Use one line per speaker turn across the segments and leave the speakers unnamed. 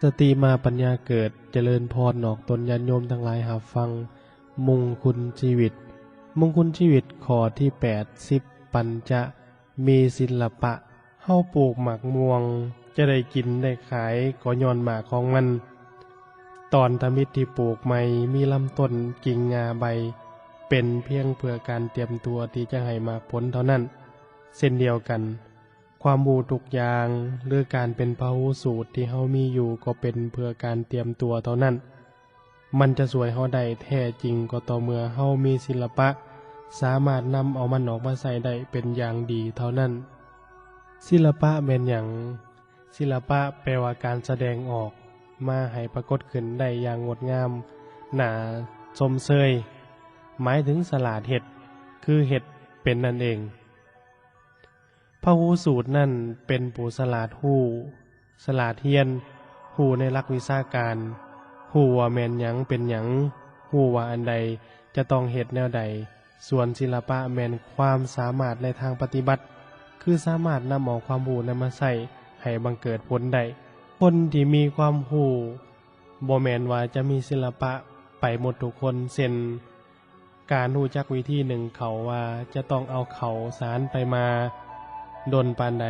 สติมาปัญญาเกิดเจริญพรนอกตนญาติโยมทั้งหลายหาฟังมงคลชีวิตมงคลชีวิตข้อที่80ปัญจะมีศิลปะเฮาปลูกหมากม่วงจะได้กินได้ขายก็ย้อนหมากของมันตอนทมิตรที่ปลูกใหม่มีลำต้นกิ่งงาใบเป็นเพียงเพื่อการเตรียมตัวที่จะให้หมากผลเท่านั้นเช่นเดียวกันความรู้ทุกอย่างหรือการเป็นพหูสูตรที่เฮามีอยู่ก็เป็นเพื่อการเตรียมตัวเท่านั้นมันจะสวยเฮาได้แท้จริงก็ต่อเมื่อเฮามีศิลปะสามารถนำเอามันออกมาใส่ได้เป็นอย่างดีเท่านั้นศิลปะเป็นอย่างศิลปะแปลว่าการแสดงออกมาให้ปรากฏขึ้นได้อย่างงดงามน่าชมเชยหมายถึงสลาดเห็ดคือเห็ดเป็นนั่นเองพหูสูตรนั่นเป็นผู้สลาดหู้สลาดเฮียนหู้ในหลักวิชาการหู้ว่าแม่นหยังเป็นหยังหู้ว่าอันใดจะต้องเฮ็ดแนวใดส่วนศิลปะแม่นความสามารถในทางปฏิบัติคือสามารถนำเอาความรู้นั้นมาใช้ให้บังเกิดผลได้คนที่มีความรู้บ่แม่นว่าจะมีศิลปะไปหมดทุกคนเช่นการรู้จักวิธีหนึ่งเขาว่าจะต้องเอาเขาสารไปมาดนปานใด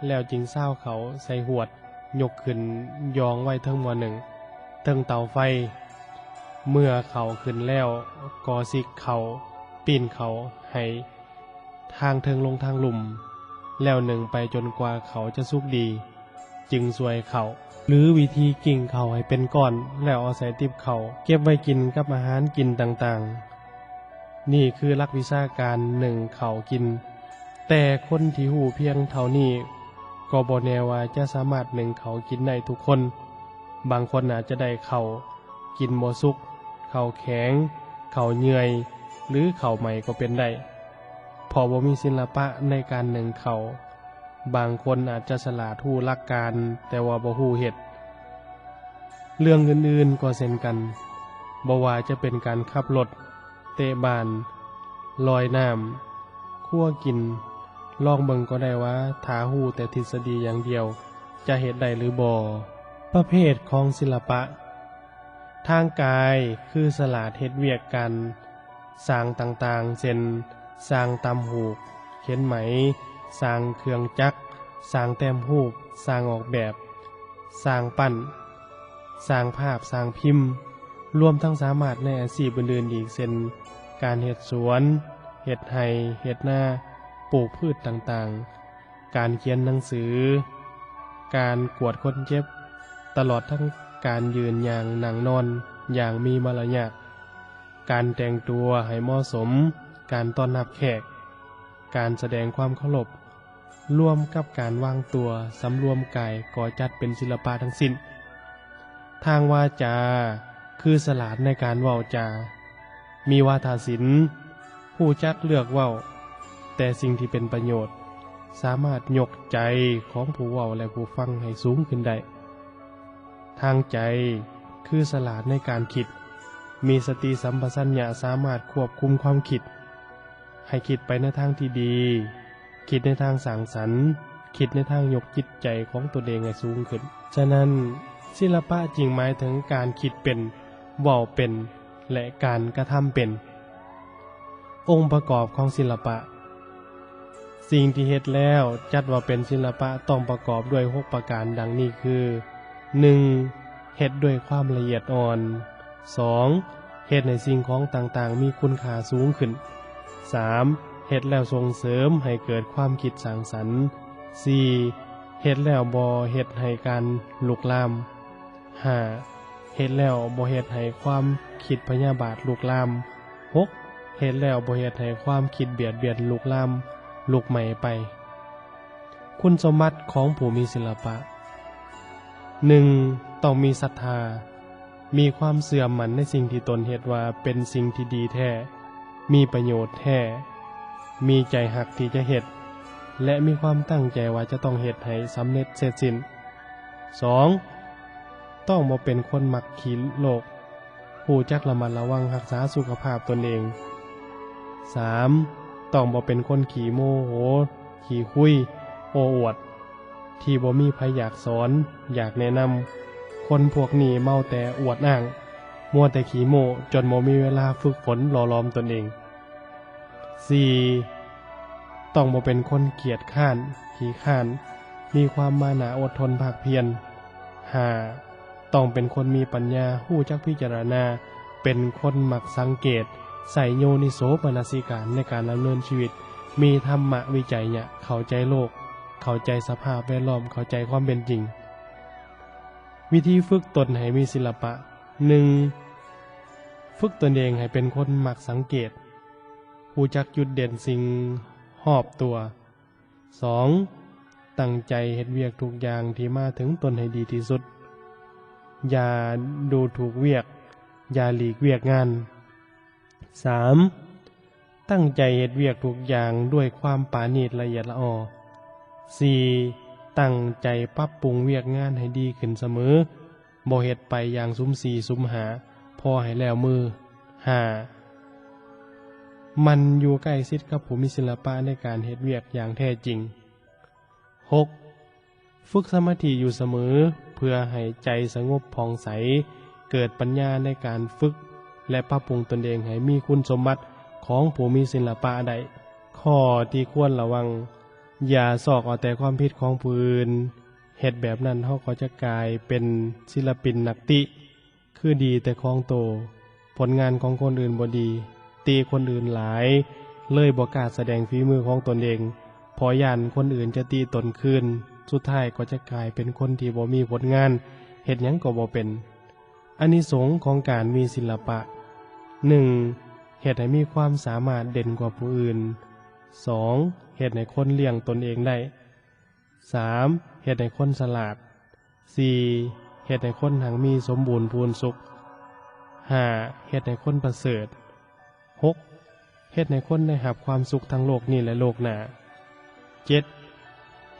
แล้วจึงเศร้าเขาใส่หวดยกขึ้นยองไว้เทิงหม้อหนึ่งเทิงเตาไฟเมื่อเขาขึ้นแล้วก็สิกเขาปีนเขาให้ทางเทิงลงทางหลุมแล้วหนึ่งไปจนกว่าเขาจะสุกดีจึงสวยเขาหรือวิธีกิ่งเขาให้เป็นก้อนแล้วเอาใส่ติบเขาเก็บไว้กินกับอาหารกินต่างๆนี่คือหลักวิชาการหนึ่งเขากินแต่คนที่หูเพียงเท่านี้ก็บ่แน่ว่าจะสามารถหนึ่งเขากินได้ทุกคนบางคนอาจจะได้เขากินบ่สุกเขาแข็งเขาเยื่อยหรือเขาใหม่ก็เป็นได้พอบ่มีศิลปะในการหนึ่งเขาบางคนอาจจะฉลาดฮู้หลักการแต่ว่าบ่ฮู้เฮ็ดเรื่องอื่นๆก็เช่นกันบ่ว่าจะเป็นการขับรถเตะบานลอยน้ำคั่วกินลองเบิ่งก็ได้ว่าถ้าฮู้แต่ทฤษฎีอย่างเดียวจะเฮ็ดได้หรือบ่ประเภทของศิลปะทางกายคือสลาดเฮ็ดเวียกกันสร้างต่างๆเช่นสร้างตำหูกเข็นไหมสร้างเครื่องจักรสร้างแต้มรูปสร้างออกแบบสร้างปั้นสร้างภาพสร้างพิมพ์รวมทั้งสามารถในอาชีพอื่นๆอีกเช่นการเฮ็ดสวนเฮ็ดไร่เฮ็ดนาปลูกพืชต่างๆการเขียนหนังสือการกวดคนเจ็บตลอดทั้งการยืนอย่างนั่งนอนอย่างมีมารยาทการแต่งตัวให้เหมาะสมการต้อนรับแขกการแสดงความเคารพร่วมกับการวางตัวสำรวมกายก่อจัดเป็นศิลปะทั้งสิ้นทางวาจาคือสลาดในการเว้าจามีวาทศิลป์ผู้จักเลือกเว้าแต่สิ่งที่เป็นประโยชน์สามารถยกใจของผู้เว้าและผู้ฟังให้สูงขึ้นได้ทางใจคือสลาดในการคิดมีสติสัมปชัญญะสามารถควบคุมความคิดให้คิดไปในทางที่ดีคิดในทางสร้างสรรค์คิดในทางยกจิตใจของตัวเองให้สูงขึ้นฉะนั้นศิลปะจริงหมายถึงการคิดเป็นเว้าเป็นและการกระทำเป็นองค์ประกอบของศิลปะสิ่งที่เฮ็ดแล้วจัดว่าเป็นศิลปะต้องประกอบด้วย6ประการดังนี้คือ 1. เฮ็ดด้วยความละเอียดอ่อน 2. เฮ็ดให้สิ่งของต่างๆมีคุณค่าสูงขึ้น 3. เฮ็ดแล้วส่งเสริมให้เกิดความคิดสร้างสรรค์ 4. เฮ็ดแล้วบ่เฮ็ดให้การลุกลาม 5. เฮ็ดแล้วบ่เฮ็ดให้ความคิดพยาบาทลุกลาม 6. เฮ็ดแล้วบ่เฮ็ดให้ความคิดเบียดเบียนลุกลามลุกใหม่ไปคุณสมบัติของผู้มีศิลปะ 1. ต้องมีศรัทธามีความเสื่อมมั่นในสิ่งที่ตนเฮ็ดว่าเป็นสิ่งที่ดีแท้มีประโยชน์แท้มีใจหักที่จะเฮ็ดและมีความตั้งใจว่าจะต้องเฮ็ดให้สำเร็จเสร็จสิ้น 2. ต้องบ่เป็นคนมักขี้โลกผู้จักระมัดระวังรักษาสุขภาพตนเอง 3. ต้องบ่เป็นคนขี้โมโหขี้คุยโอ้อวดที่บ่มีใครอยากสอนอยากแนะน คนพวกนี้เมาแต่อวดอ้างมัวแต่ขี้โม้จนบ่มีเวลาฝึกฝนหล่อหลอมตนเอง 4. ต้องบ่เป็นคนเกียจคร้านขี้คร้านมีความมานะอดทนภาคเพียร 5. ต้องเป็นคนมีปัญญารู้จักพิจารณาเป็นคนมักสังเกตใส่โยนิโสมนสิการในการดำเนินชีวิตมีธรรมะวิจัยเนี่ยเข้าใจโลกเข้าใจสภาพแวดล้อมเข้าใจความเป็นจริง วิธีฝึกตนให้มีศิลปะ 1. ฝึกตนเองให้เป็นคนมักสังเกตรู้จักจุดเด่นสิ่งรอบตัว 2. ตั้งใจเฮ็ดเวียกทุกอย่างที่มาถึงตนให้ดีที่สุดอย่าดูถูกเวียกอย่าหลีกเวียกงาน 3. ตั้งใจเฮ็ดเวียกทุกอย่างด้วยความปราณีตละเอียดละออ 4. ตั้งใจปรับปรุงเวียกงานให้ดีขึ้นเสมอบ่เฮ็ดไปอย่างซุ่มสี่ซุ่มหาพอให้แล้วมือ 5. มันอยู่ใกล้ชิดกับผู้มีศิลปะในการเฮ็ดเวียกอย่างแท้จริง 6. ฝึกสมาธิอยู่เสมอเพื่อให้ใจสงบผ่องใสเกิดปัญญาในการฝึกและปรับปรุงตนเองให้มีคุณสมบัติของผู้มีศิลปะได้ข้อที่ควรระวังอย่าซอกเอาแต่ความผิดของผู้อื่นเฮ็ดแบบนั้นเฮาก็จะกลายเป็นศิลปินนักติคือดีแต่ของโตผลงานของคนอื่นบ่ดีตีคนอื่นหลายเลยบ่กล้าแสดงฝีมือของตนเองพอย้านคนอื่นจะตีตนคืนสุดท้ายก็จะกลายเป็นคนที่บ่มีผลงานเฮ็ดหยังก็บ่เป็นอานิสงส์ของการมีศิลปะ 1. เฮ็ดให้มีความสามารถเด่นกว่าผู้อื่น 2. เฮ็ดให้คนเลี้ยงตนเองได้ 3. เฮ็ดให้คนฉลาด 4. เฮ็ดให้คนหังมีสมบูรณ์พูนสุข 5. เฮ็ดให้คนประเสริฐ 6. เฮ็ดให้คนได้รับความสุขทั้งโลกนี้และโลกหน้า 7.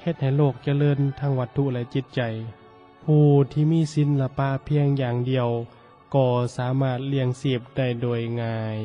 เฮ็ดให้โลกเจริญทั้งวัตถุและจิตใจผู้ที่มีศิลปะเพียงอย่างเดียวก็สามารถเลี้ยงชีพได้โดยง่าย